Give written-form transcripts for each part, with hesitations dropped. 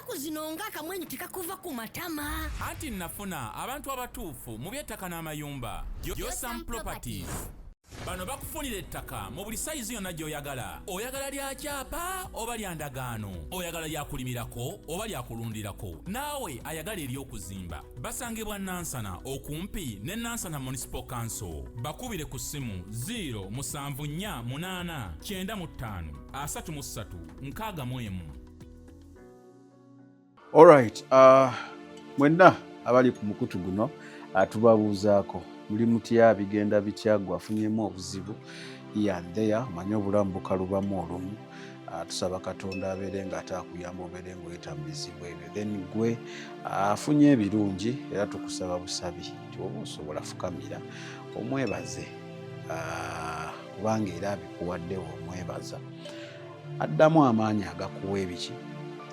ennaku zino ng'akamwenyu tekakuva ku matama. Anti nafuna abantu abatuufu mu by'ettaka n'amayumba. Yosam Properties. Bano bakufunira ettaka mu buli sayizi yonna gy'oyagala. Oyagala lya kyapa oba lya ndagaano. Oyagala lya kulimirako oba lya kulundirako. Naawe ayagala ery'okuzimba. Basangibwa Nansana okumpi ne Nansana Municipal Council. Bakubire ku ssimu 0748953 Alright, mwenna abali ku mukutu guno tubabuuzaako muli mutya bigenda bityagwa afunyemu obuzibu there manye obulamu bukalubamu olumu tusaba Katonda abeere nga atakuyamba obeere ng'oyetambirizibwa ebyo then gwe afunye ebirungi era tukusaba busabi nti oba osobola fukamira omwebaze kubanga era abikuwaddewo omwebaza addamu amaanyi agakuwa ebiki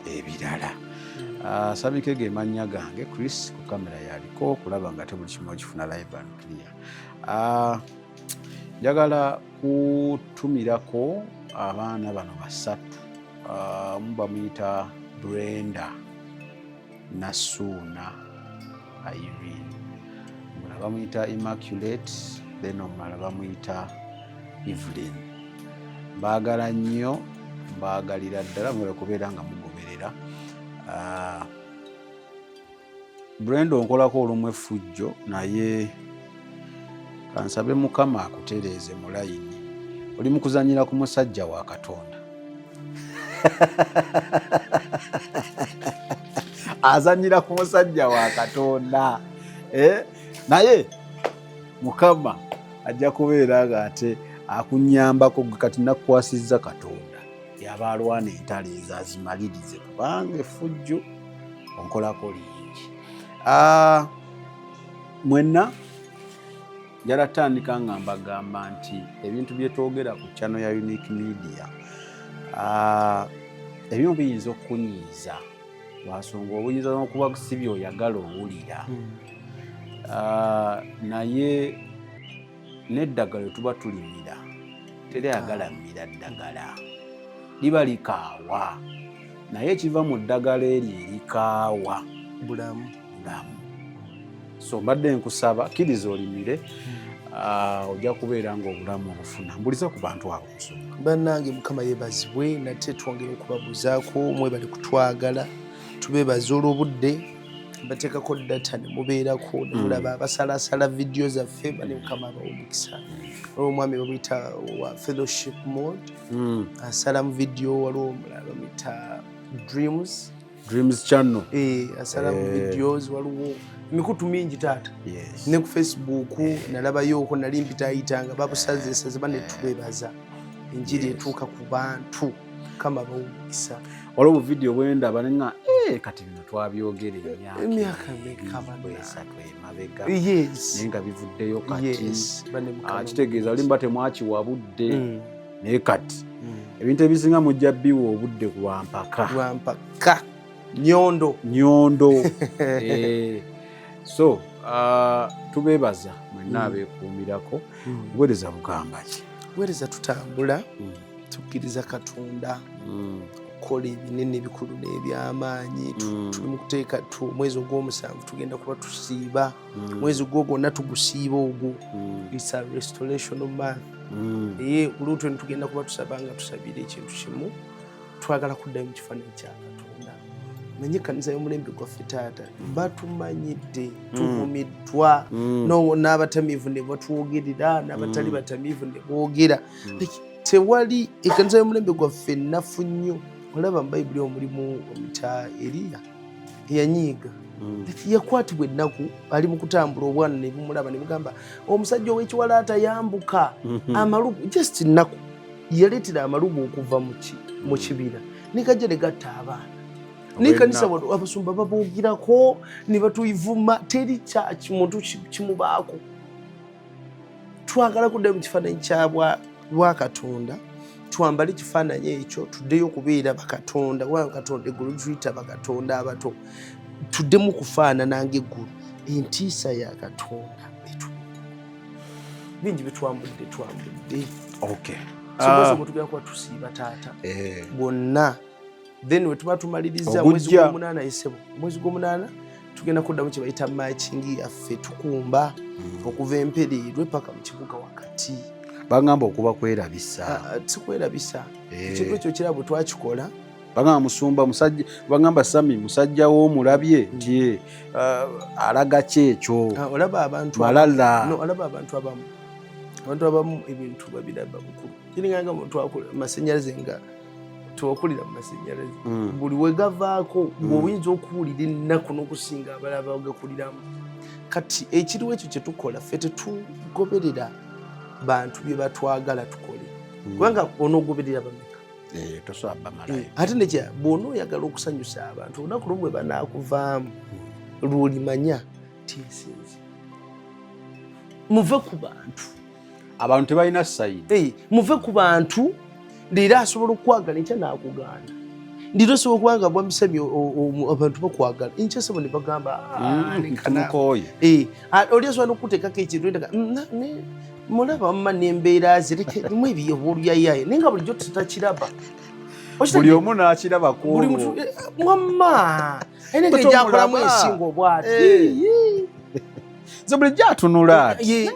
ebirala. Sabikege mannya gange Chris ku kamera yaliko kulaba nga tebuli kimu okifuna live and clear. Njagala kutumirako abaana bano basatu. Bamuyita Brenda Nasuna Irene, omulala bamuyita Immaculate, then omulala bamuyita Evelyn. Mbaagala nnyo, mbaagalira ddala mwere kubeera nga mugoberera. Brenda onkolako olumu effujjo naye kansabe Mukama akutereeze mu layini. Oli mu kuzanyira ku musajja wa Katonda. Azanyira ku musajja wa Katonda. Naye Mukama ajja kubeera nga ate akunyambako kati nakukwasizza Katonda. Yaba alwana entalo ezazimalirize kubanga effujjo onkolako lingi. Mwenna njala tandika nga mbagamba nti ebintu bye twogera ku channel ya Unique Media ebimu biyinza okunyiiza lwasonga obuyinza n'okuba si by'oyagala owulira. Naye n'eddagala tuba tulimira teryagala mmira ddagala liba likaawa, naye ekiva mu ddagala eryo erikaawa bulamu. So mbadde nkusaba kkiriza olimire ojja kubeera nga obulamu obufuna. Mbuliza ku bantu abo nsonga. Bannange Mukama yeebazibwe, nate twongere okubabuuzaako mwebale kutwagala, tubeebaza olw'obudde bateekako data ne mubeerako ne mulaba abasalasala vidiyo zaffe bane Mukama abawumukisa. Waliwo omwami bamuyita wa Fellowship Mode asala mu vidiyo, waliwo omulala bamuyita Dreams Channel asala mu videos, waliwo emikutu mingi taata. Ne ku Facebook nalabayoko nali mpitayitanga babusazesaze bane tubeebaza enjiri etuuka ku bantu Mukama abawumukisa. Waliwo video bwendaba nga kati bino twabyogera emyaka meka emabega naye nga bivuddeyo kati. Kitegeeza olimba temwakiwa budde naye kati ebintu ebisinga mujja biwa obudde lwampaka nyondo. So tubeebaza mwenna abeekuumirako. Buweereza bugamba ki? Buweereza tutambula tukkiriza Katonda okukola ebinene ebikulu n'ebyamaanyi. Tuli mu kuteeka mwezi ogw'omusanvu tugenda kuba tusiiba. Mwezi ogwo gwonna tugusiiba ogwo. It's a restoration of man. Olw'otwo tugenda kuba tusaba nga tusabira ekintu kimu, twagala kuddayo mu kifaananyi kya Katonda. Manye ekkanisa y'omulembe gwaffe taata batumanyidde, tuvumiddwa, n'abatamiivu ne batwogerera, n'abatali batamiivu ne boogera. Tewali ekkanisa y'omulembe gwaffe nnafu nnyo. Olaba mu Bayibuli omulimu omuyita Eriya eyanyiiga yakwatibwa ennaku ali mu kutambula, obwana ne bumulaba ne bugamba omusajja ow'ekiwalaata yambuka amalubu. Just nnaku yaleetera amalubu okuva mu kibira nekajja ne gatta abaana. N'ekkanisa abasumba baboogirako ne batuyivuma, teri muntu kimubaako. Twagala kuddayo mu kifaananyi kyabwa Katonda, twambale ekifaananyi ekyo, tuddeyo okubeera bakatonda. Wa Katonda eggulu tuyita bakatonda abato, tuddemu kufaanana ng'eggulu. Entiisa ya Katonda bingi bitwambudde. Okay. Sobola tugenda kuba tusiiba taata bonna then wetuba tumaliriza mwezi gw'omunaana esebo mwezi gw'omunaana tugenda kuddamu kye bayita matching yaffe tukumba okuva empereerwe paka mu kibuga wakati bagamba okuba kwerabisa sikwerabisa ekintu ekyo kirabo twakikola bagamba musumba musajja bagamba Sami musajja w'omulabye nti alaga kyekyo olaba abantu malala olaba abantu abamu ebintu babiraba bukulu kiringanga twakula masenyalaze nga tuwakulira mu masenyalaze buli wegavaako ng'oyinza okuwulira ennaku n'okusinga abalala bagakuliramu kati ekiriwo ekyo kye tukola ffe tetugoberera bantu bye batwagala tukole kubanga onoogoberera bameka tosaba malayo ate nekya bw'onooyagala okusanyusa abantu olunaku lumu bwe banaakuvaamu lw'olimanya tiesinzi muve ku bantu abantu tebalina sayidi muve ku bantu leero asobola okwagala enkya n'akugaana ndiro osobola okubanga bwamisami abantu bakwagala enkya sebo ne bagamba tumukoye oli asobola n'okuteekako ekintu mulaba mma n'embeera ze mu ebyobulyayaye naye nga bulijjo tutakiraba buli omu n'akirabako mwamma ene nga egyakolamu ensinga obwati ze bulijjo atunula ati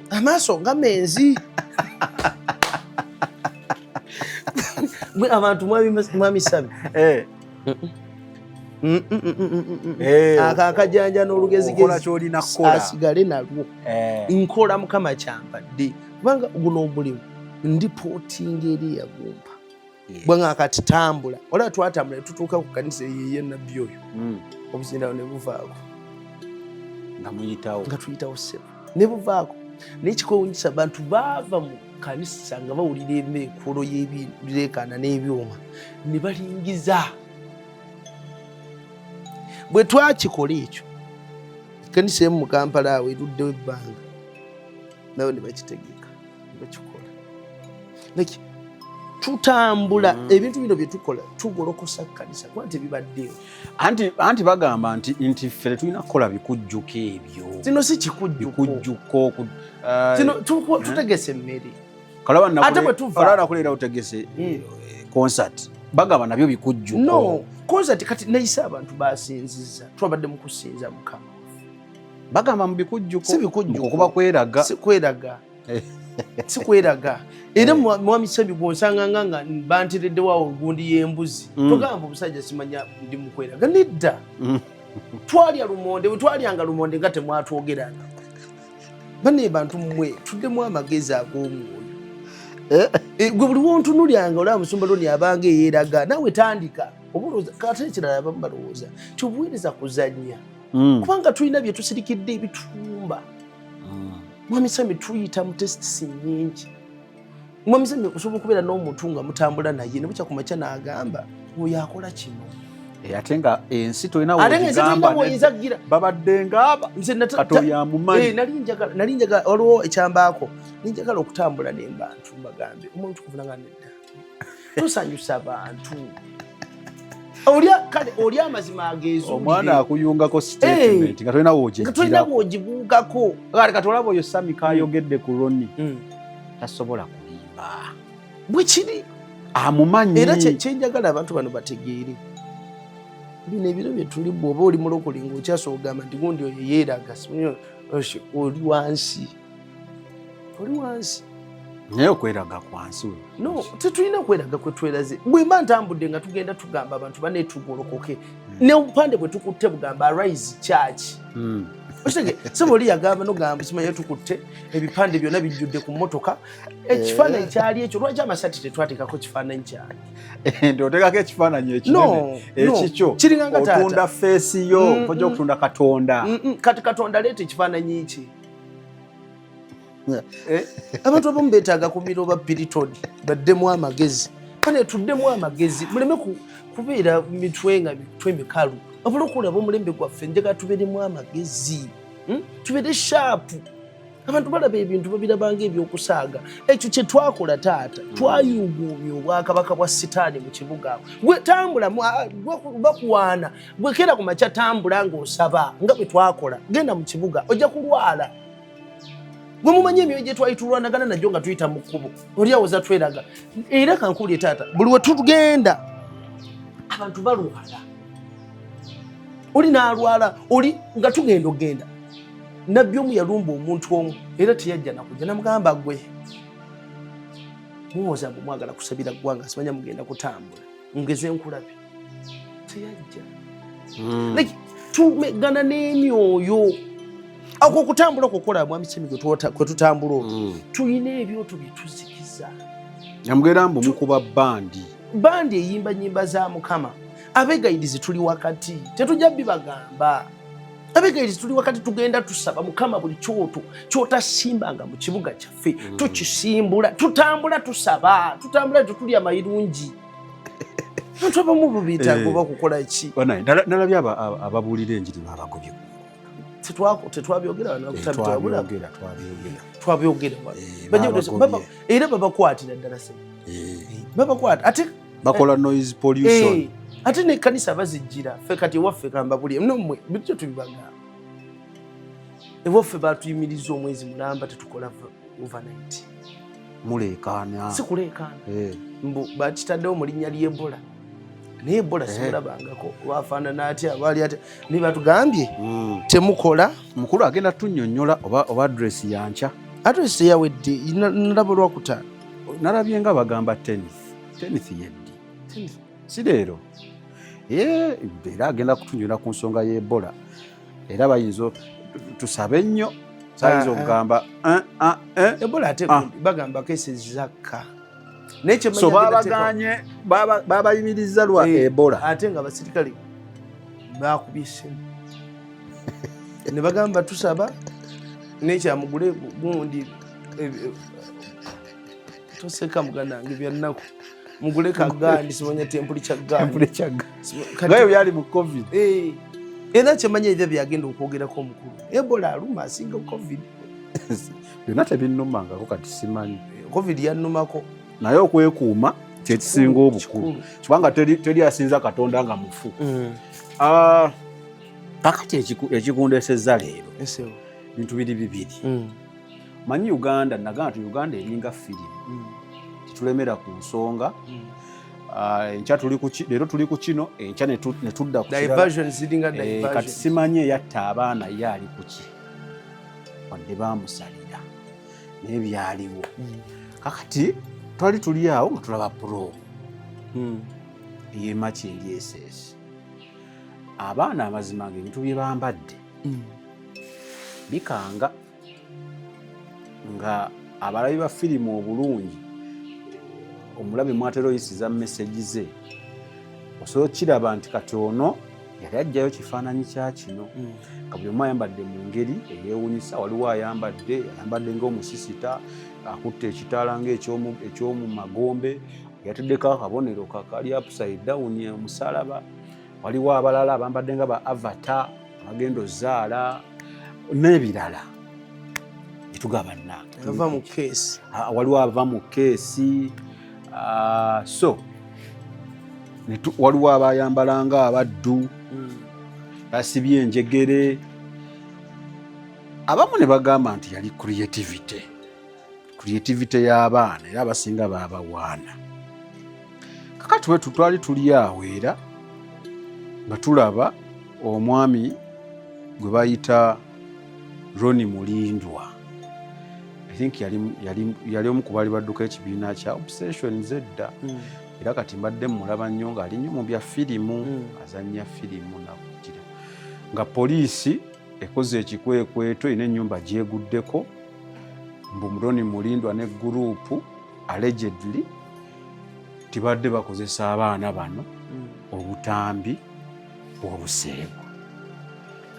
amaaso nga menzi abantu mwamisami akakajanja n'olugezigezi asigale nalwo nkola mukama kyampadde kubanga guno omulimu ndipootinga eri yagumpa bwanga kati tambula olaba twatambula tutuuka ku kanisa yeye nabbi oyo obuzindawo ne buvaako nga tuyitawo ssebo ne buvaako naye kikwewunyisa abantu baava mu kanisa nga bawulira embeekulo y'ebireekaana n'ebyuma ne balingiza bwe twakikola ekyo kanisa emu mu Kampala awo eruddewo ebbanga nawe ne bakitegeka ne bakikola neki tutambula ebintu bino bye tukola tugolokosa kanisa kuba tebibaddeyo anti bagamba nti ffe tetulina kukola bikujjuko ebyo zino si kikujjuko zino tutegese emmere ate bwe tuva nakulera utegese concert bagamba nabyo bikujjuko no concert kati nayise abantu basinziza twabadde mu kusinza mukama bagamba mu bikujjuko si bikujjuko okuba kweraga sikweraga era mwami Sami bw'onsanga nga banteredde waawo olugundi y'embuzi togamba omusajja simanya ndi mukweraga nedda twalya lumonde bwe twalyanga lumonde nga temwatwogeranga bane bantu mmwe tuddemu amagezi ag'omwoyo gwe buli wontunulyanga olaba musumba loni abanga eyeeraga nawe tandika obuloza kate ekirala abamu balowooza kyobuweereza kuzannya kubanga tulina bye tusirikidde ebitumba mwami Sami tuyita mu tesitisi nnyingi mwami Sami okusobola okubeera n'omuntu nga mutambula naye ne bukya ku makya n'agamba oyo akola kino ate nga ensi tolina woyigamba babadde ngaaba katoyi amumanyi nali njagala waliwo ekyambaako ninjagala okutambula n'embantu mbagambe omuntu kuvunanga nedda tusanyusa abantu oli amazima ageezuulire omwana akuyungako statement nga tolina woogibuukako kati olaba oyo Sami kayogedde ku Ronnie tasobola kulimba bwe kiri amumanyi era kyenjagala abantu bano bategeere bino ebiro bye tuli bw'oba oli mulokole ng'okyasobola okugamba nti gundi oyo yeeraga oli wansi naye okweraga kwansi no tetulina kweraga kwe tweraze bwe mba ntambudde nga tugenda tugamba abantu baneetugolokoke n'obupande bwe tukutte bugamba Arise Church okitege sebo oli yagamba nogamba simanye tukutte ebipande byonna bijjudde ku mmotoka ekifaananyi kyali ekyo lwaki amasati tetwateekako kifaananyi kyali nti oteekako ekifaananyi ekinene ekikyo otunda feesi yo ojja okutunda Katonda kati Katonda leeta ekifaananyi ki abantu abamu beetaaga kumira oba piritoni baddemu amagezi kane tuddemu amagezi muleme kubeera mitwe nga mitwe mikalu wabula okulaba omulembe gwaffe njagala tubeeremu amagezi tubeere shaapu abantu balaba ebintu babirabanga ebyokusaaga ekyo kye twakola taata twayuguumya obwakabaka bwa sitaani mu kibuga awo gwe tambula bakuwaana gwe kera ku makya tambula ng'osaba nga bwe twakola genda mu kibuga ojja kulwala gwe mumanyi emyoyo gye twali tulwanagana najjo nga tuyita mu kkubo oli awo za tweraga era kankuulye taata buli we tugenda abantu balwala oli n'alwala oli nga tugenda ogenda nabbi omu yalumba omuntu omu era teyajja nakujja namugamba gwe muwoza mbu mwagala kusabira ggwanga simanya mugenda kutambula ngeze nkulabe teyajja like tumegana n'emyoyo ako kutambula okukola mwami Ssemige kwe tutambula olwo tulina ebyoto bye tuzikiza yamugera mbu mukuba bandi eyimba nyimba za Mukama abegayidizi tuli wakati tetujja bibagamba abegayidizi tuli wakati tugenda tusaba Mukama buli kyoto kyotasimbanga mu kibuga kyaffe tukisimbula tutambula tusaba tutambula tutuli amayirungi abantu abamu bubitago bakukola ki nalabye ababuulira enjiri babagobye tetwabyogera twabyogera era babakwatira ddala se babakwata ate bakola noise pollution ate n'ekkanisa bazijjira ffe kati ewaffe kambabuli nomwe bityo tubibagamba ewaffe batuyimiriza omwezi mulamba tetukola overnight muleekaana si kuleekaana mbu bakitaddewo mu linnya ly'Ebola naye Ebola simulabangako wafaanana atya baali atya naye batugambye temukola mukulu agenda tunnyonnyola oba adresi yankya adresi yawedde nalaba olwakutaano nalabye nga bagamba tenith yeddi si leero era agenda kutunyula ku nsonga y'Ebola era bayinza tusabe nnyo sayinza okugamba Ebola ate bagamba cases zakka so babaganye babayimiriza lwa Ebola ate nga basirikale bakubye essimu ne bagamba tusaba nekyamugule gundi toseka muganange byannaku mugule kagandi simanya tempuli kyagandi ngayo byali mu covid era kyemanya ebyo byagenda okwogerako omukulu Ebola aluma asinga covid byonna tebinnumangako kati simanyi covid yannumako naye okwekuuma kyekisinga obukulu kubanga teri asinza Katonda nga mufu kakati ekikundesezza leero bintu bibiri manyi Uganda nagamba nti Uganda eringa firimu titulemera ku nsonga leero tuli ku kino enkya ne tudda ku kati simanyi eyatta abaana ye ali ku ki wadde bamusalira naye byaliwo kakati twali tuli awo nga tulaba pro yemaki eryesesi abaana amazima ng'ebintu bye bambadde bikanga nga abalabi ba firimu obulungi omulabe mwatera oyisiza mesegi ze osobola okiraba nti kati ono yali ajjayo kifaananyi kya kino nga buli omu ayambadde mu ngeri eyewunyisa waliwo ayambadde ng'omusisita akutte ekitaala ng'ekyomu magombe yateddeko akabonero kakali upside down omusalaba waliwo abalala abambadde nga ba avatar abagenda ozaala n'ebirala etugaba waliwo ava mu keesi so waliwo abayambala nga abaddu basibye enjegere abamu ne bagamba nti yali creativity y'abaana era abasinga baabawaana kakati wetu twali tuli awo era nga tulaba omwami gwe bayita Ronnie Mulindwa I think yali omu ku baali badduka ekibiina kya Obsession zedda era kati mbadde mulaba nnyo ng'ali nnyo mu bya firimu azannya firimu nakugira nga poliisi ekoze ekikwekweto erina ennyumba gyeguddeko mbu Ronnie Mulindwa ne guruupu allegedly tibadde bakozesa abaana bano obutambi bw'obuseegu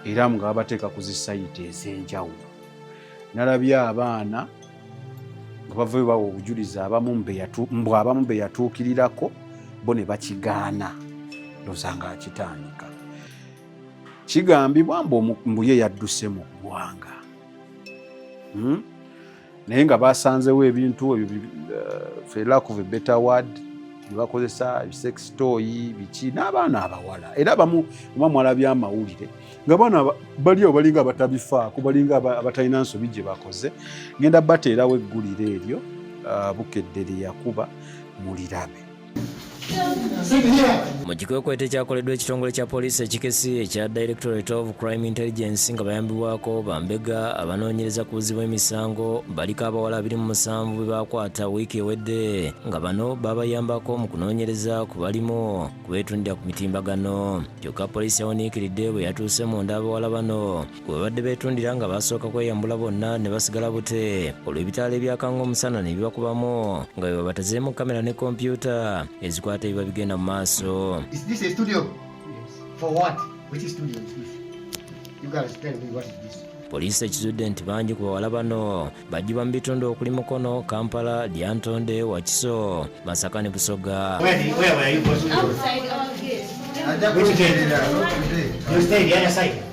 era nga babateeka ku zisayiti ez'enjawulo nalabye abaana nga bavayo bawa obujulizi abamu be yatuukirirako bo ne bakigaana ndowooza nga akitandika kigambibwa mbu ye yadduse mu ggwanga naye nga basanzewo ebintu ebyo for lack of a better word bakozesa sex toy biki n'abaana abawala era bamu mwalabye amawulire nga baana bali awo balinga abatabifaako balinga abatalina nsobi gye bakoze ngenda bateerawo eggulire eryo bukedde lye yakuba mulirabe mu kikwekweto ekyakoleddwa ekitongole kya poliisi ekikesi ekya Directorate of Crime Intelligence nga bayambibwako bambega abanoonyereza ku buzibu emisango baliko abawala 27 bwe bakwata wiiki ewedde nga bano babayambako mu kunoonyereza ku balimu kubeetundira ku mitimbagano. Kyokka poliisi yawuniikiridde bwe yatuuse munda abawala bano bwe babadde beetundira nga basooka kweyambula bonna ne basigala bute olw'ebitaala ebyakanga omusana ne bibakubamu nga bwe babatazeemu kamera ne kompyuta ezikwata ebiba bigenda mu maaso. Is this a studio? Yes. For what? Which studio is this? You guys tell me what is this? Poliisi ekizudde nti bangi ku bawala bano bajjibwa mu bitundu okuli Mukono, Kampala, Lyantonde, Wakiso, Masaka ne Busoga. Where were you supposed to go? Outside our gate. Which gate? You stay the other side.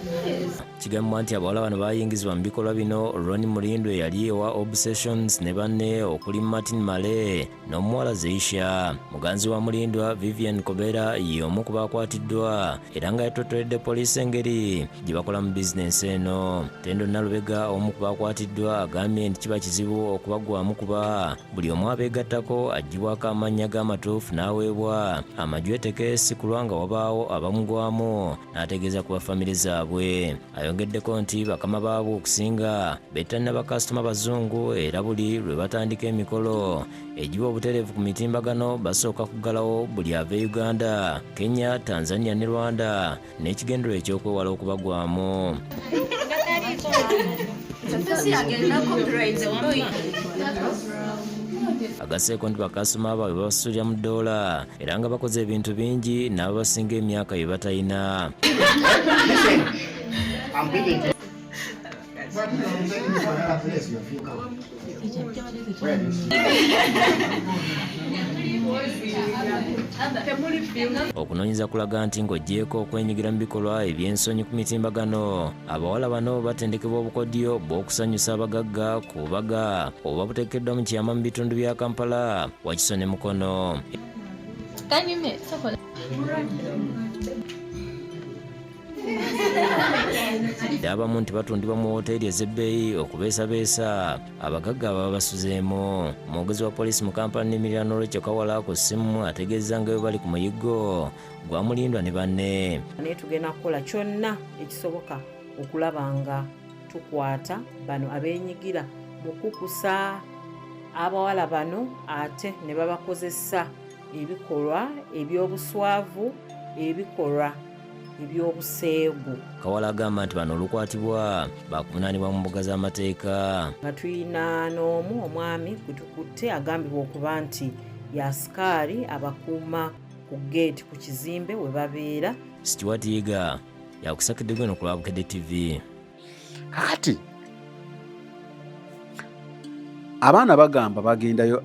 Kigambibwa nti abawala bano bayingizibwa mu bikolwa bino Ronnie Mulindwe yali ewa Obsessions ne banne okuli Martin Male n'omuwala Zeisha. Muganzi wa Mulindwa Vivian Kobera y'omu ku baakwatiddwa era nga yatotoledde poliisi engeri gye bakola mu bizinensi eno. Tendo Nalubega omu ku baakwatiddwa agambye nti kiba kizibu okubagwamu kuba buli omu abeegattako aggyibwako amannya g'amatuufu n'aweebwa amajwetekeesi ku lwanga wabaawo abamugwamu n'ategeeza ku bafamire zaabwe. Ayongeddeko nti bakama baabwe okusinga bettanira bakasitoma bazungu era buli lwe batandika emikolo egiba obutereevu ku mitimbagano basooka kuggalawo buli ava e Uganda, Kenya, Tanzania ne Rwanda n'ekigendero eky'okwewala okubagwamu. Agaseeko nti bakasitoma baabwe babasuulira mu ddoola era nga bakoze ebintu bingi n'ababasinga emyaka bye batalina. I'm beating you. Okunoonyeza kulaga nti ng'oggyeko okwenyigira mu bikolwa eby'ensonyi ku mitimbagano abawala bano batendekebwa obukodyo bw'okusanyusa abagagga ku bubaga oba buteekeddwa mu kiyama mu bitundu bya Kampala, Wakiso ne Mukono. Abamu nti batundibwa mu woteeri ez'ebbeeyi okubeesabeesa abagagga baba basuzeemu. Omwogezi wa poliisi mu Kampala Nimirirano Rachel Kawala ku ssimu ategeeza nga bwe bali ku muyiggo gwa Mulindwa ne banne. Naye tugenda kukola kyonna ekisoboka okulaba nga tukwata bano abeenyigira mu kukusa abawala bano ate ne babakozesa ebikolwa eby'obuswavu, ebikolwa ebyobuseegu. Kawala agamba nti bano olukwatibwa bakuvunaanibwa mu mbuga z'amateeka. Nga tulina n'omu omwami gwe tukutte agambibwa okuba nti y'asikaali abakuuma ku geeti ku kizimbe we babeera. Stuart Yiga yakusakidde gweno ku Lwabukedde TV. Kakati abaana bagamba bagendayo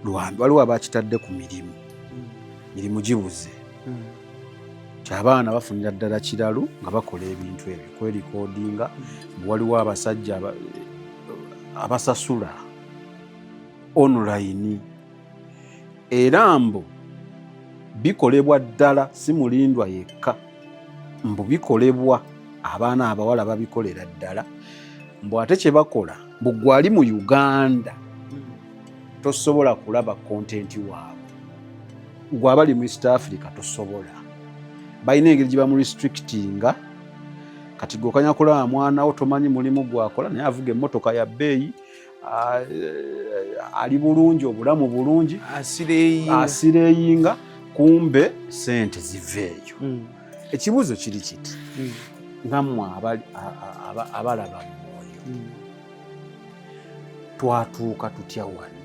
Lwambi waliwo abakitadde ku mirimu gibuze. Abaana bafunira ddala kiralu nga bakola ebintu ebyo kwerikodinga. Waliwo abasajja abasasula online era mbu bikolebwa ddala si Mulindwa yekka, mbu bikolebwa abaana abawala babikolera ddala. Mbu ate kye bakola mbu gwali mu Uganda tosobola kulaba kontenti waabwe, gwabali mu East Africa tosobola. Bayina engeri gye bamurestrictinga kati gokanya kulaba mwana tomanyi mulimu gwakola naye avuga emmotoka ya bbeeyi ali bulungi obulamu bulungi asireyinga kumbe sente ziveeyo. Ekibuuzo kiri kiti ngammwe abalaba mwoyo twatuuka tutya wano,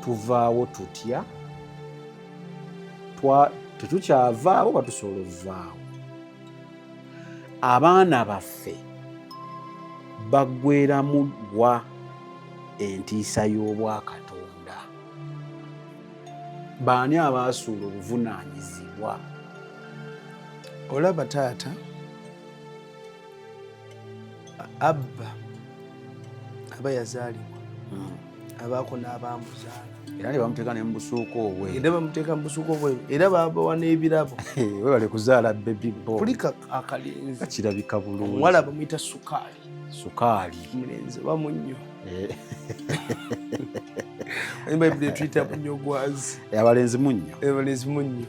tuvaawo tutya, tetukyavaawo batusobola ovaawo. Abaana baffe baggweramu wa entiisa y'obwakatonda. Baani abaasuula obuvunaanyizibwa? Olaba taata abba aba yazaalibwa abaako n'abaamuzaala era ne bamuteeka ne mu busuuko obwe. Era bamuteeka mu busuuko obwe era babawa n'ebirabo. Webale kuzaala baby boy. Kulika akalenzi kirabika bulungi. Omuwala bamuyita Sukaali. Sukaali. Omulenzi bamunnyo. Embabide tuyita munyogwazi. Abalenzi munnyo. Abalenzi munnyo.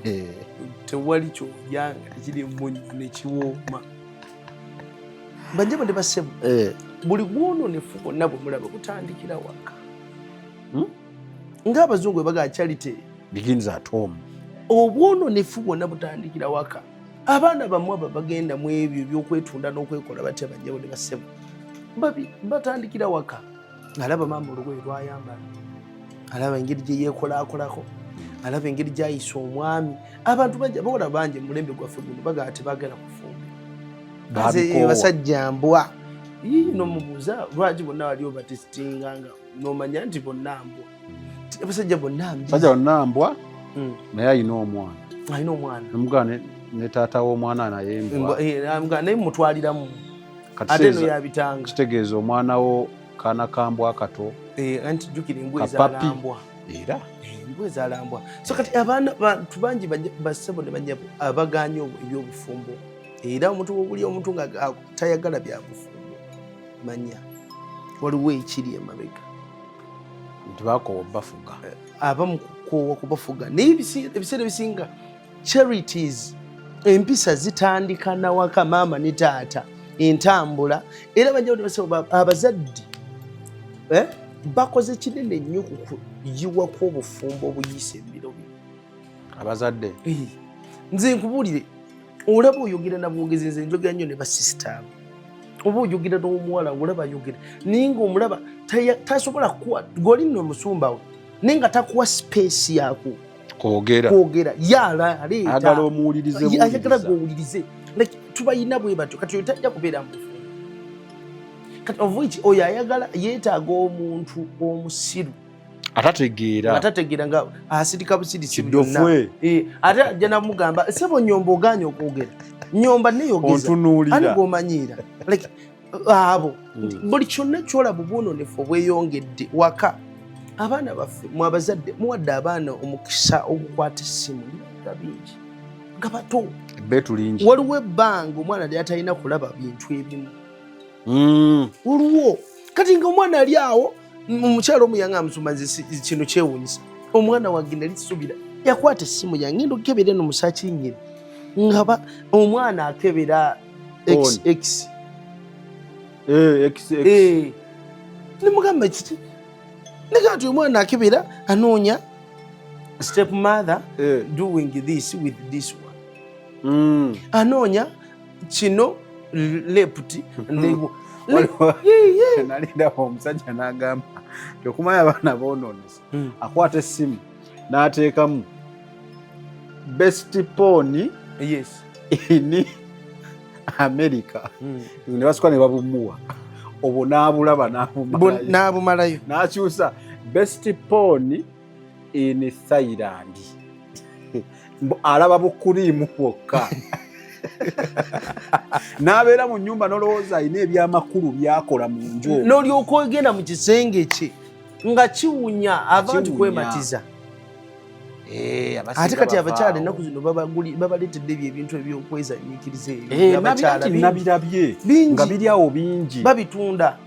Tewali ky'olya nga tekiri munnyo nekiwooma. Bajja bade bassebo. Buli bwononefu bwonna bwe mulaba butandikira waka. Ng'abazungu bwe bagaa charity begins at home. Obwononefu bwonna butandikira waka. Abaana bammwe abo bagenda mu ebyo ebyokwetunda n'okwekola batya bajja bade bassebo. Batandikira waka. Alaba maama olugoye lwayambala. Alaba engeri gye yeekolaakolako. Alaba engeri gy'ayisa omwami. Abantu bakola bangi mu mulembe gwaffe guno bagaa tebaagala kufumba. Basajja mbwa. N'omubuuza lwaki bonna wali obatesitinga nga n'omanya nti bonna mbwa. Abasajja bonna mbwa. Basajja bonna mbwa naye alina omwana. Alina omwana. Omugana ne taata w'omwana naye mbwa. Naye mutwaliramu. Ate no yabitanga. Kitegeeza omwana wo kaana ka mbwa kato. Anti jjukira embwa ezaalambwa. Era embwa ezaalambwa. So kati abaana bantu bangi bassebo ne banyabo abagaanye ebyobufumbo. Era omuntu w'obuli omuntu nga tayagala byabufumbo. Manya waliwo ekiri emabega. Nti bakoowa bafuga. Abamu kukoowa kubafuga. Naye ebiseera ebisinga charities empisa zitandika nawaka maama ne taata. Entambula era bajja basaba abazadde bakoze kinene nnyo kuyiwa kw'obufumbo obuyise ebiro bino. Abazadde nze nkubuulire olaba oyogera na bwogezi nze njogera nnyo ne basisitaamu oba oyogera n'omuwala olaba ayogera naye ng'omulaba tasobola kuwa goli nno omusumba we naye nga takuwa sipeesi yaako kwogera yaleeta ayagala omuwulirize ayagala gw'owulirize. Tubayina bwe batyo kati oyo tajja kubeera mu bufumbo. Kati ovuiki oyo ayagala yeetaaga omuntu omusiru atategeera nga asirika busirisi byonna. Ate ajja namugamba sebo nyomba ogaanye okwogera nyomba neyogeza ani g'omanyiira abo buli kyonna kyolaba obwononefu obweyongedde waka. Abaana baffe mu abazadde muwadde abaana omukisa ogukwata essimu nga bingi nga bato. Waliwo ebbanga omwana lyatalina kulaba bintu ebimu. Waliwo kati ng'omwana ali awo omukyala omuyanga amusumaze kino kyewuunyisa omwana wange nali kisubira yakwata essimu yange ngenda okukebera eno musaki nyina nga omwana akebera XX. Nemugamba kiti nekati omwana akebera anoonya step mother doing this with this one. Anoonya kino leputi nalindaba omusajja n'agamba okumanya abaana boononesa akwata essimu n'ateekamu best pony in America ne basukwa ne babumuwa obwo n'abulaba n'abumalayo n'akyusa best pony in Thailand alaba bukuriimu bwokka n'abeera mu nnyumba n'olowooza alina ebyamakulu byakola mu nju n'olyoka ogenda mu kisenge kye nga kiwunya abantu kwematiza. Ate kati abakyala ennaku zino babaleetedde ebintu ebyokwezanyiikiriza nabirabye nga biri awo bingi babitunda.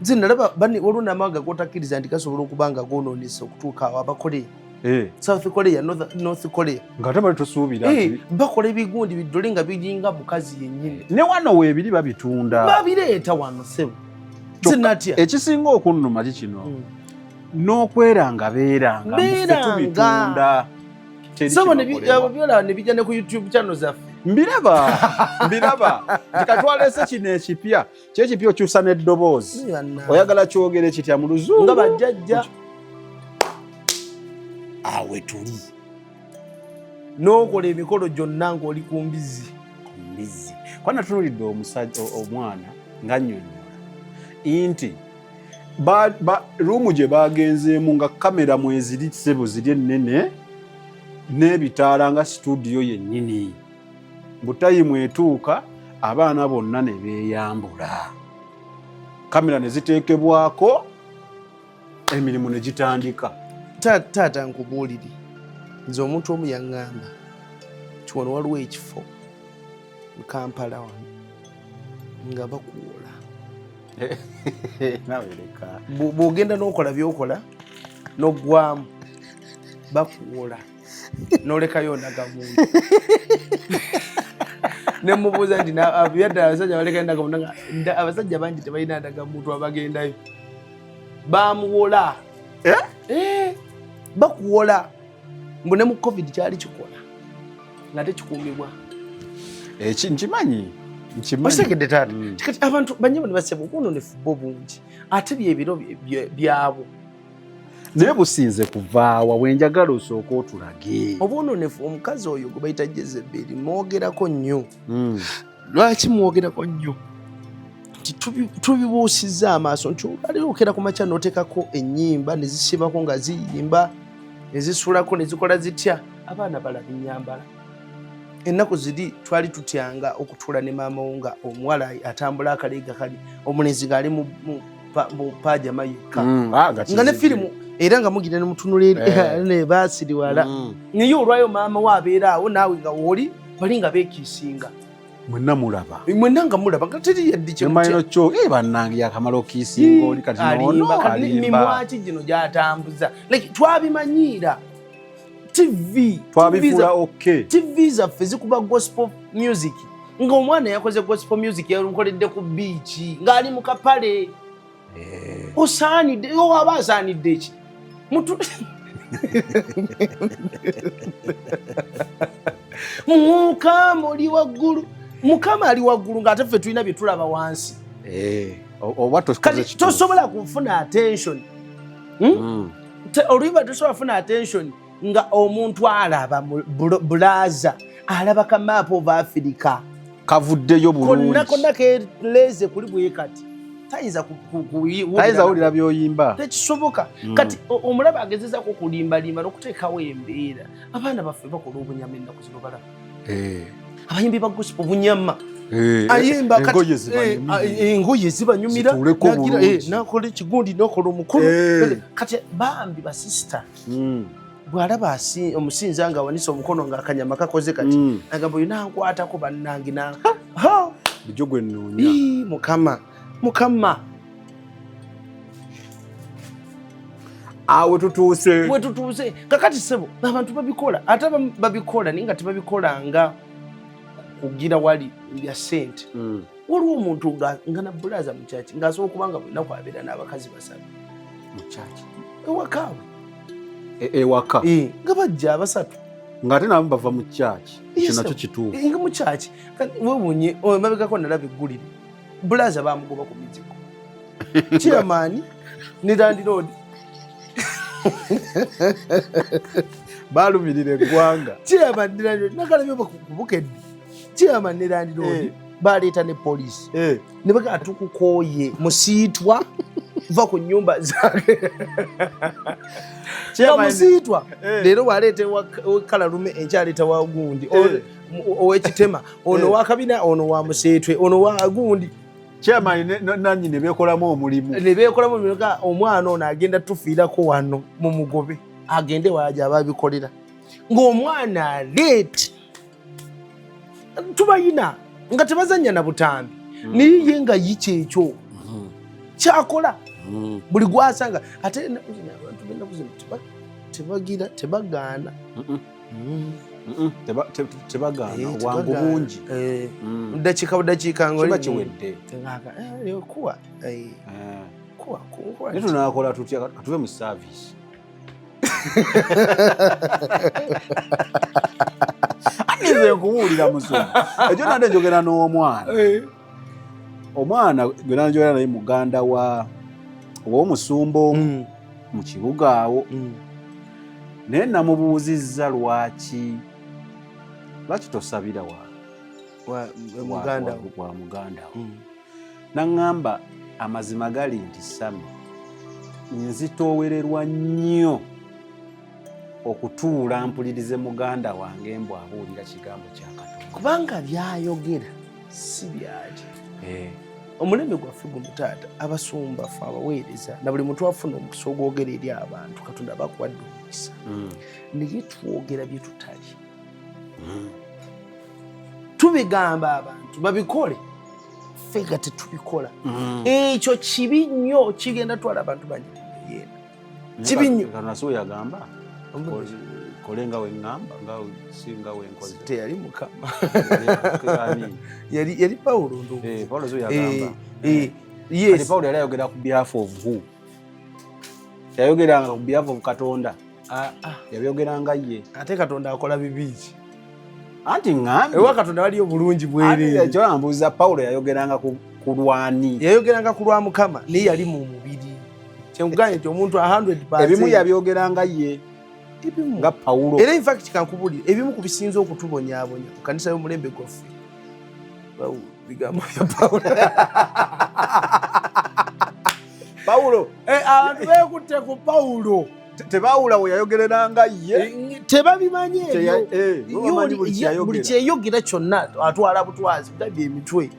Nze nalaba waliwo n'amawanga gotakkiriza nti gasobola okuba nga goonoonesa okutuuka awo abakoleya South Korea, North Korea. Ngate bali tosuubira bakola ebigundi bidole nga biringa mukazi yennyini. Ne wano weebiri babitunda. Babireeta wano sebo. Ekisinga okunnuma kino n'okweranga beeranga tubitunda. Sebo nebyola ne bijja ne ku YouTube channel zaffe. Mbiraba. Tikatwalese kino ekipya. Kyekipya okyusa n'eddoboozi. Oyagala kyogere kitya mu Luzungu. Nga bajjajja. Awe tuli n'okola emikolo gyonna ng'oli ku mbizzi. Kwana tunulidde omusajja omwana ng'annyonnyola nti ruumu gye baagenzeemu nga kamera mweziri ssebo ziri ennene n'ebitaala nga situdiyo yennyini. Butayimu etuuka abaana bonna ne beeyambula. Kamera ne ziteekebwako emirimu ne gitandika. Taata nkubuulire nze omuntu omu yaŋŋamba nti wano waliwo ekifo mu Kampala wano nga bakuwola bw'ogenda n'okola byokola n'oggwamu bakuwola n'olekayo ndagamuntu ne mubuuza nti yaddala abasajja balekayo ndagamuntu abasajja bangi tebalina ndagamuntu abagendayo bamuwola bakuwola mbu ne mu covid kyali kikola nga tekikuumibwa nkimanyi okitegedde taata kati abantu banyabo ne basaba obwononefu bwo bungi ate byebiro byabo naye businze kuvaawa wenjagala osooka otulage obwononefu omukazi oyo gwe bayita Jezeberi mwogerako nnyo lwaki mwogerako nnyo nti tubibuusizza amaaso nti aliokera ku makya n'oteekako ennyimba ne zisibako nga ziyimba ne zisulako ne zikola zitya abaana balaba ennyambala ennaku ziri twali tutyanga okutuula ne maama wo nga omuwala atambula akaleega kali omulenzi ng'ali mu pajama yekka nga ne firimu era nga mugira ne mutunula ne baasiriwala naye olwayo maama wo abeera awo naawe nga wooli bali nga beekiisinga mwenna mulaba mwenna nga mulaba nga teri yaddi kyemanyino kyo bannange yakamala okiisinga oli kati nono mimwaki gino gyatambuza twabimanyiira twabifula okay TV zaffe zikuba gospel music nga omwana yakoze gospel music yamukoledde ku biichi ng'ali mu kapale osaanidde aba asaanidde ki mukama oli waggulu mukama ali waggulu ng'ate ffe tulina bye tulaba wansi kati tosobola kufuna attention oluyiba tosobola kufuna attention nga omuntu alaba bulaza alaba ka map of Africa kavuddeyo bulungi konna keleze kuli bwe kati tayinza wulira byoyimba tekisoboka kati omulaba agezezako kulimbalimba n'okuteekawo embeera abaana baffe bakola obunyama ennaku zino balaba abayimbi ba gospel obunyama ayimba engoye zibanyumira nakola ekigundi nokola omukulu kati bambi basista bw'alaba omusinza nga wanisa omukono ng'akanyama kakoze kati agamba oyo nankwatako bannange bujo gwe nnoonya mukama awe tutuuse kakati sebo abantu babikola ate babikola naye nga tebabikola nga kugira wali bya ssente waliwo omuntu nga nabulaza mu kyaki ng'asobola okuba nga buli naku abeera n'abakazi basatu mu kyaki ewakaawe ewaka nga bajja abasatu ng'ate nabo bava mu kyaki ekyo nakyo kituufu nga mu kyaki wewunye mabegako nalaba eggulire bulaza bamugoba ku mizigo chairman ne landlord balumirira eggwanga chairman ne landlord nakalabye bakubukedde chairman ne landlord baleeta ne poliisi ne bagaa tukukooye musiitwa va ku nnyumba zange musiitwa leero waleeta ewekalalume enkyaleeta wa gundi owekitema ono wakabina ono wa museetwe ono wa gundi chairman nanyi ne beekolamu omulimu omwana ono agenda tufiirako wano mu mugobe agende waja ababikolera ng'omwana aleeti tubayina nga tebazannya na butambi naye ye nga yikyekyo kyakola buli gwasanga ate abantu benaku zino tebagira tebagaana tebagaana obwangu bungi dakiika budakiika kiba kiwedde kuwa naye tunaakola tutya katuve mu saavisi anize nkubuulira musomo ekyo nande njogera n'omwana omwana gwe nanjogera naye muganda ow'omusumba omu mu kibuga awo naye namubuuzizza lwaki tosabira wa muganda wo naŋŋamba amazima gali nti Sami nzitoowererwa nnyo okutuula mpulirize muganda wange mbw abuulira kigambo kya Katonda kubanga byayogera si byaki omuleme gwaffe guno taata abasumba ffe abaweereza na buli muntu afuna omukisa ogwogera eri abantu Katonda bakuwadde omukisa naye twogera bye tutali tubigamba abantu babikole ffe nga tetubikola ekyo kibi nnyo kigenda twala abantu bangi yena kibi nnyo. Kanasuo yagamba kolenga we ngamba nga singa we nkoze teyali mukama yali Paulo ndo Paulo zo yagamba yes Paulo yali ayogera ku behalf of who yayogeranga ku behalf of Katonda yayogeranga ye ate Katonda akola bibiki anti ngambi ewa Katonda waliyo bulungi bwerere ekyo ambuuza Paulo yayogeranga ku lwani yayogeranga ku lwa mukama naye yali mu mubiri kyenguganye nti omuntu 100% ebimu yabyogeranga ye nga Paulo era in fact kankubulira ebimu ku bisinza okutubonyaabonya ku kanisa y'omulembe gwaffe bigambo bya Paulo abantu beekutte ku Paulo tebawula we yayogereranga ye tebabimanye buli kyeyogera kyonna atwala butwazi budabye emitwe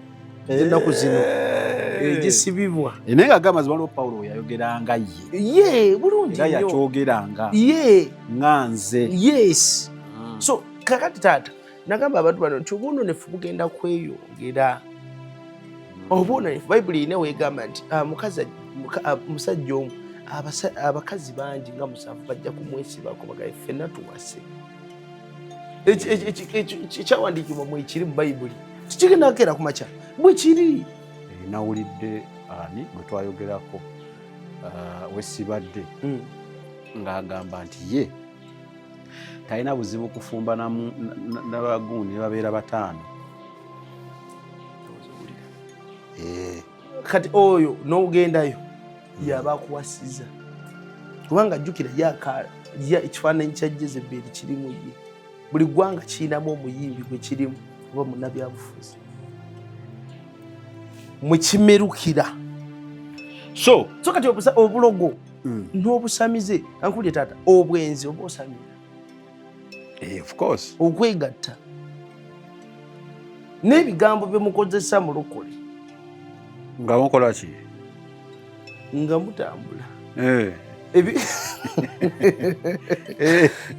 ennaku zino gisibibwa naye ng'agamba zibalo Paulo we yayogeranga ye bulungi era yakyogeranga ye nga nze yes so kakati taata nagamba abantu bano nti obwononefu bugenda kweyongera obwononefu bayibuli ine weegamba nti musajja omu abakazi bangi nga 7 bajja kumwesibako bagaye ffenna tuwase ekyawandiikibwa mwekiri mu bayibuli tikigenda kukeera ku makya bwe kiri nawulidde ani bwe twayogerako wesibadde ng'agamba nti ye talina buzibu kufumba n'abagundi ne babeera 5 kati oyo n'ogendayo yaba akuwasiza kubanga jjukira ekifaananyi kya Jezeberi kirimu ye buli ggwanga kirinamu omuyimbi gwe kirimu oba munnabyabufuzi mwekimerukira so kati obulogo n'obusamize ankubulye taata obwenzi oba osamira of course okwegatta n'ebigambo byemukozesa mulokole nga mukola ki nga mutambula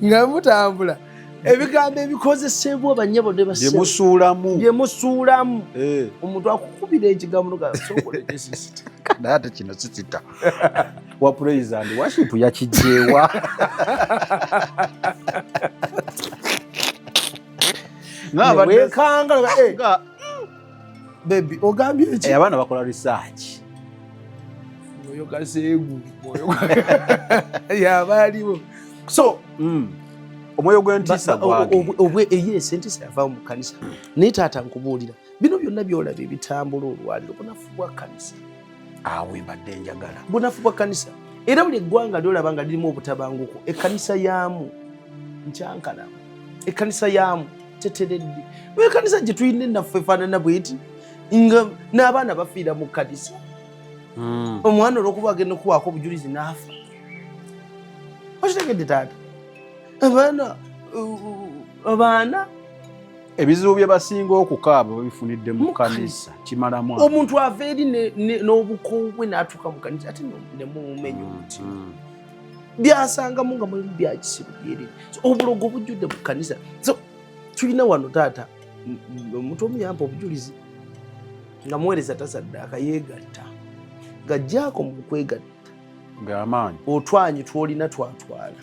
nga mutambula ebigambo ebikozesebwa banyabo ne byemusuulamu omuntu akukubira ekigambo naye ate kino sisita wa praise and worship yakijeewa wekanga bebi ogambye eki abaana bakola research mwoyo gaseegu yaba aliwo so omwoyo gw'entiisa gwage yes entiisa yava mu kanisa naye taata nkubuulira bino byonna byolaba ebitambula olwaliro bunafu bwa kanisa awe mbadde njagala bunafu bwa kanisa era buli eggwanga lyolaba nga lirimu obutabanguko ekkanisa yaamu nkyankalamu ekkanisa yaamu teteredde ekanisa gye tulina naffe efaanana bweti nga n'abaana bafiira mu kanisa omwana olwokuba agenda okuwaako obujulizi n'afa okitegedde taata abaana ebizibu bye basinga okukaaba babifunidde mu kanisa kimalamu omuntu ava eri n'obukowe n'atuuka mu kanisa ate nemumumenya omutima byasangamu nga mulimu byakisibu byerere obulogo bujjudde mu kanisa so tulina wano taata omuntu omuyampa obujulizi nga muweereza tasaddaaka yeegatta gajjaako mu kwegatta ng'amaanyi otwanyi twolina twatwala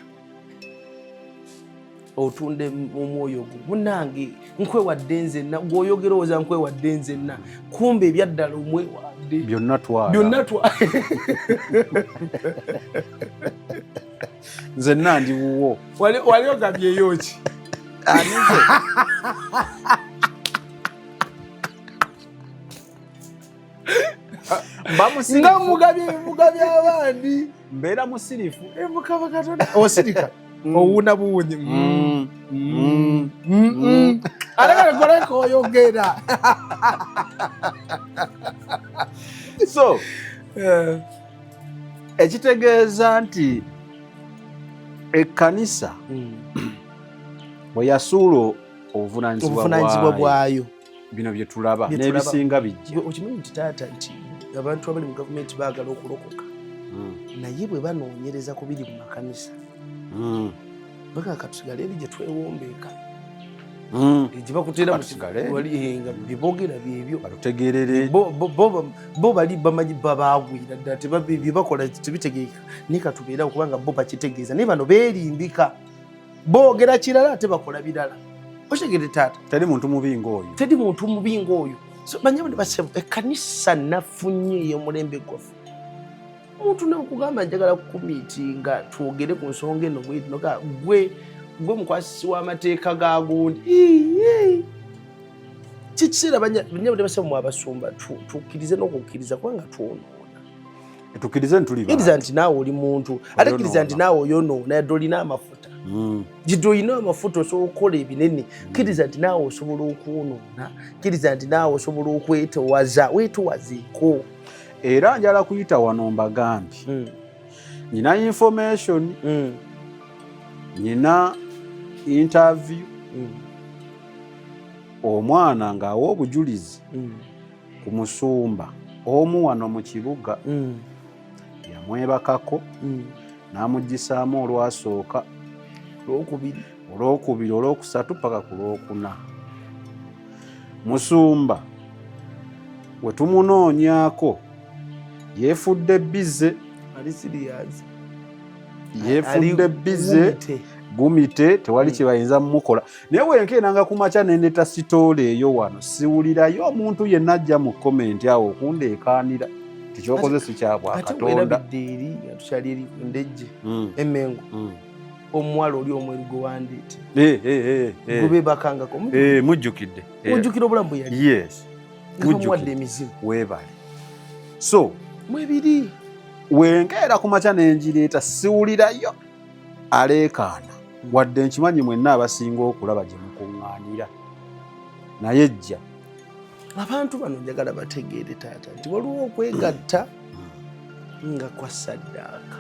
otunde omwoyo gwo munange nkwewadde nzenna gw'oyogera oza nkwewadde nzenna kumbe ebyaddala omwewadde byonna nzenna ndi wuwo wali ogabyeyo ki anize nga mugabye abandi mbeera musirifu mukama Katonda osirika owuna buwunyi alekalekoleka oyogera so ekitegeeza nti ekkanisa bwe yasuula obuvunaanyizibwa bwayo bino bye tulaba n'ebisinga bijja okimanyi nti taata nti abantu abali mu gavumenti baagala okulokoka naye bwe banoonyereza ku biri mu makanisa baga katusigala eri gye twewombeeka gye bakutera Basigale. nga byebogera byebyo balutegerere bo bali bamanyi babagwira ddala bye bakola tebitegeeka naye katubeera okubanga bo bakitegeeza naye bano beerimbika boogera kirala ate bakola birala otegere taata teri muntu mubi ng'oyo teri muntu mubi ng'oyo banyabone basebo ekkanisa nafunye ey'omulembe gwaffe omuntu nakugamba njagala kumiitinga twogere ku nsonga eno bwetinoga gwe mukwasisi w'amateeka ga gundi kikiseera banyabone basebo mwabasumba tukkirize n'okukkiriza kubanga twonoona tukirize ntuli kkiriza nti naawe oli muntu ate kkiriza nti naawe oyonoona yadde olina amafuta gidde olina amafuta osobola okukola ebinene kkiriza nti naawe osobola okwonoona kkiriza nti naawe osobola okwetowaza weetowazeeko era njala kuyita wano mbagambye nyina information nyina interview omwana ng'awa obujulizi ku musumba omu wano mu kibuga yamwebakako n'amuggisaamu olwasooka olwokubiri olwokusatu paka ku lwokuna musumba we tumunoonyaako yeefudde bize yeefudde bize gumite tewali kye bayinza mumukola naye wenkeenanga ku makya nendeta sitoole eyo wano siwulirayo omuntu yenna ajja mu komenti awo okundeekaanira tikyokoze si kyabwa katonda eri nga tukyali eri ndejje emengo omuwala oli omweru gwe wandeete gwebebakangako mujjukidde mujjukira obulamu bwe yali yes muwadde emizimu weebale so mwebiri wenkeera ku makya nenjireeta siwulirayo aleekaana wadde nkimanyi mwenna abasinga okulaba gye mukuŋŋaanira naye ejja abantu bano njagala bategeere taata nti waliwo okwegatta nga kwa ssaddaaka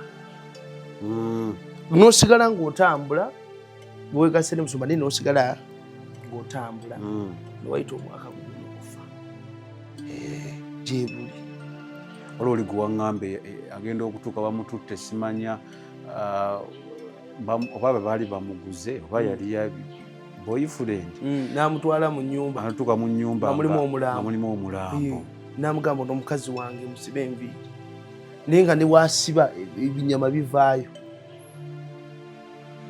n'osigala ng'otambula bwewegasse ne musumba naye n'osigala ng'otambula newayita omwaka guno n'okufa gyebuli waliwo oli gwewaŋŋambe agenda okutuuka bamututte simanya oba be baali bamuguze oba yali ya boyfriend n'amutwala mu nnyumba anatuuka mu nnyumba mulimu omulambo n'amugamba n'omukazi wange musibe enviiri naye nga ne wasiba ebinyama bivaayo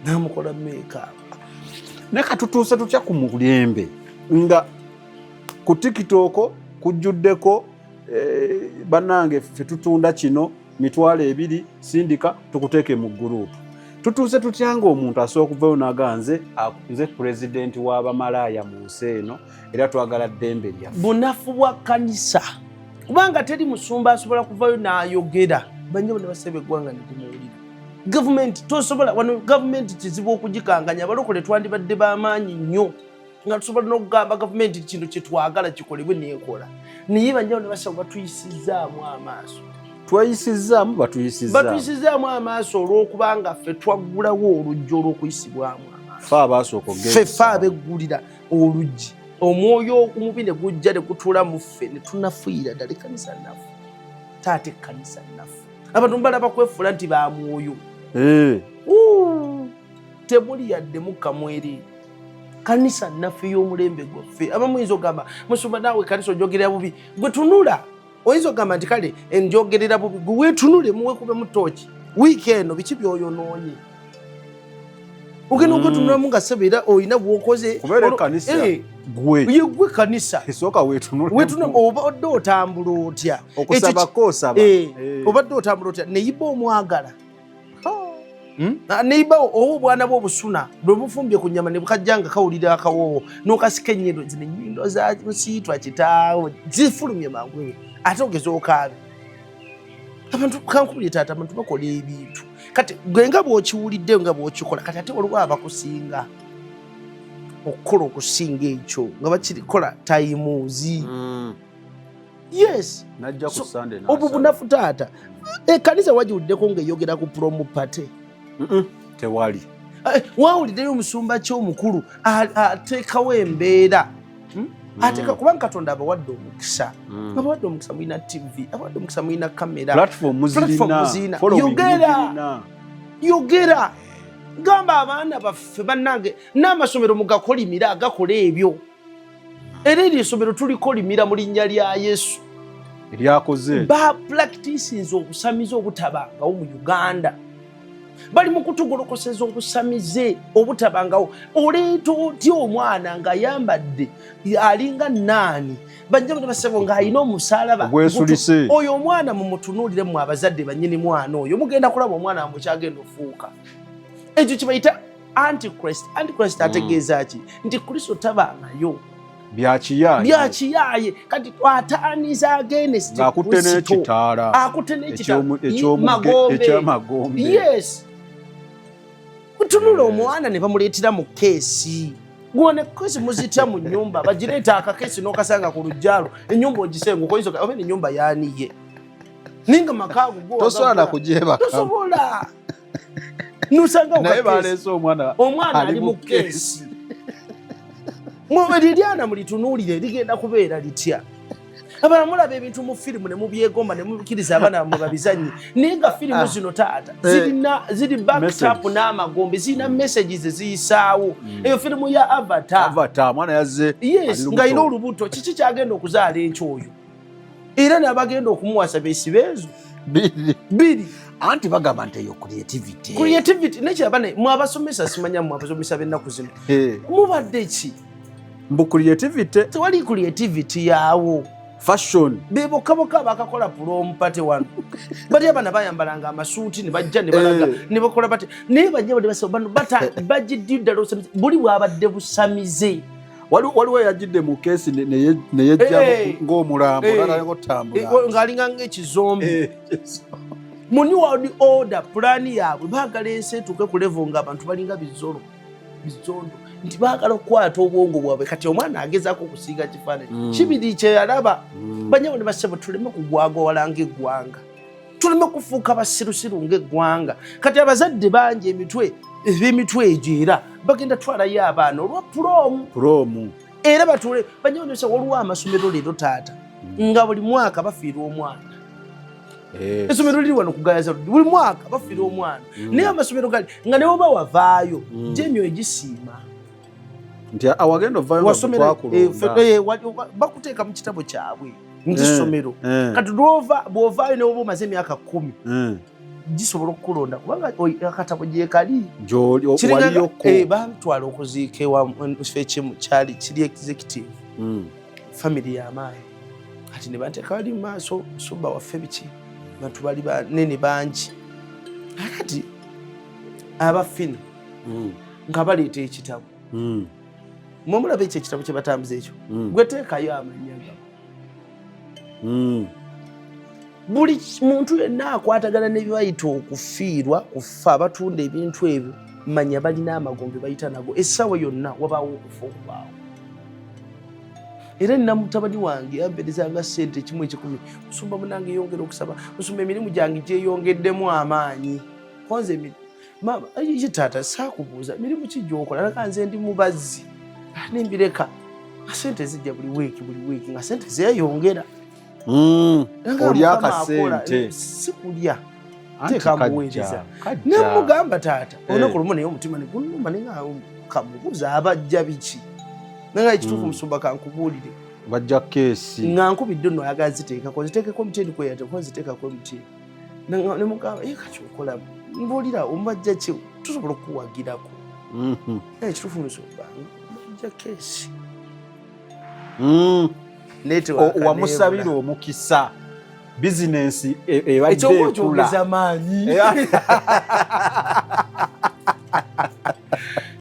n'amukola meeka naye katutuuse tutya ku mulembe nga ku tikitooko kujjuddeko bannange ffe tutunda kino mitwalo 2 sindika tukuteeke mu gurupu tutuuse tutya ng'omuntu asobola okuvayo naganze nze pulezidenti w'abamalaaya mu nsi eno era twagala ddembe lyaffe bunafu bwa kkanisa kubanga teri musumba asobola kuvayo n'ayogera banyabo ne basebe eggwanga ne limuwulira gavumenti tosobola wano gavumenti kizibu okugikanganya abalokole twandibadde b'amaanyi nnyo nga tusobola n'okugamba gavumenti kintu kye twagala kikolebwe neekola naye banyabo ne basebe batuyisizaamu amaaso twayisizaamu batuyisizaamu amaaso olw'okubanga ffe twaggulawo oluggi olw'okuyisibwamu amaaso ffe abeggulira oluggi omwoyo omubi ne gujja ne gutuula mu ffe ne tunafiira ddala ekkanisa naffe taata ekkanisa naffe abantu balaba kwefuula nti ba mwoyo temuli yadde mukka mwereere kanisa naffe y'omulembe gwaffe abamu oyinza okugamba musumba naawe kanisa ojogerera bubi gwe tunula oyinza okugamba nti kale enjogerera bubi gwe weetunule muwekubemu tooki wiiki eno biki byoyonoonye ogenda okwetunulamu nga sebeera olina bwokoze kubeera ekkanisa gwe kanisa esooka weetunule obadde otambula otya okusabako osaba obadde otambula otya neyiba omwagala neyiba oba obwana bwe obusuna bwe bufumbye ku nnyama ne bukajja nga kawulira akawoowo n'okasika ennyindo zino ennyindo za musiitwa kitaawo zifulumye mangu ate ogeza okaabe abantu kankubulye taata abantu bakola ebintu kati gwe nga bw'okiwulidde nga bw'okikola kati ate waliwo abakusinga okukola okusinga ekyo nga bakikola tayimuuzi yes obwo bunafu taata ekkanisa wagiwuliddeko ng'eyogera ku promo pate tewali wawuliddeyo omusumba ky'omukulu ateekawo embeera ateeka kubanga katonda abawadde omukisa abawadde omukisa mulina tv abawadde omukisa mulina kamera platform zirina yogera gamba abaana baffe bannange n'amasomero mugakolimira agakola ebyo era eryo essomero tulikolimira mu linnya lya Yesu eryakoze bapractisinze obusamize obutabangawo mu Uganda bali mu kutugolokoseza obusamize obutabangawo oleeta otya omwana ng'ayambadde alinga naani bajja basebo ng'alina omusalaba oyo omwana mumutunuulire mu abazadde bannyini mwana oyo mugenda kulaba omwana wamwe kyagenda ofuuka ekyo kibayita antichrist ategeeza ki nti kristo tabangayo byakiyaaye kati twataaniza against akutte n'ekitaala ekyamagombe yes tunula omwana ne bamuleetera mu keesi gwone keesi muzitya mu nnyumba bagireeta akakeesi n'okasanga ku lujjalo ennyumba ogisenga okoyiza oba ennyumba yaaniye ninga makaago tosobola kugyebaka tosobola nusanga naye baleese omwana ali mu keesi liryana mulitunuulire ligenda kubeera litya abana mulaba ebintu mu firimu ne mubyegomba ne mukkiriza abaana bamwe babizannyi naye nga firimu zino taata ziri backed n'amagombe zirina messages eziyisaawo eyo firimu ya Avatar mwana yazze yes ng'alina olubuto kiki kyagenda okuzaala enkyoyo era n'abagenda okumuwasa beesibe ezo biri anti bagamba nti eyo creativity nekyabane mwabasomesa simanya mwabasomesa b'ennaku zino mubadde ki mbu creativity tewali creativity yaawo fashion bebokaboka bakakola prom party wano bali abana bayambalanga amasuuti ne bajja ne balaga ne bakola bati naye bajja bali basaba bata bajidde losamize buli bwabadde busamize waliwo yajidde mu keesi ne yejja ng'omulambo otambula ng'alinga ng'ekizombe mu new world order pulaani yaabwe baagala ensi etuuke ku level ng'abantu balinga bizondo nti baagala okukwata obwongo bwabwe kati omwana agezaako okusiiga kifaananyi kibiri kye yalaba banyawo ne basebo tuleme kugwagwawala ng'eggwanga tuleme kufuuka basirusiru ng'eggwanga kati abazadde bangi emitwe egyo era bagenda twalayo abaana olwa pulomu era batule banyawo ne basebo waliwo amasomero leero taata nga buli mwaka bafiira omwana essomero liri wano kugayaza buli mwaka bafiira omwana naye amasomero gali nga ne woba wavaayo gyemyo egisiima nti awagenda ovaayo bakuteeka mu kitabo kyabwe nti ssomero kati bw'ovaayo ne woba omaze emyaka 10 gisobola okukulonda kubanga akatabo gyekali bantwala okuziika ekifo ekimu kyali kiri executive family y'amaanyi kati ne banteeka bali mu maaso musumba waffe biki bantu bali banene bangi akati abafina nga baleeta ekitabo mwemulaba ekyo ekitabo kye batambuza ekyo gwe teekayo amanya buli muntu yenna akwatagana n'ebibayita okufiirwa kufa abatunda ebintu ebyo manya balina amagombe bayita nago essaawa yonna wabaawo okufa okubaawo era nina mutabani wange yamperezanga ssente 1-10 musumba munange yongera okusaba musumba emirimu gyange gyeyongeddemu amaanyi konze mama ye taata saakubuuza emirimu ki gy'okola naka nze ndi mubazzi nembireka sente zijja buli wiiki nga sente zeeyongera oli akasente sikulya teeka mbuweereza nemugamba taata olunaku lumu naye omutima negunuma nenga kamubuuza abajja biki nanga ekituufu musumba kankubuulire bajja keesi nga nkubidde nno ayagala ziteekako ziteekeko emutini kweyateko ziteekako emutini nemugamba kati okola mbuulira omubajja ki tusobola okuwagirako ekituufu musumba bajja keesi wamusabira omukisa bizinensi ebadde ekula maanyi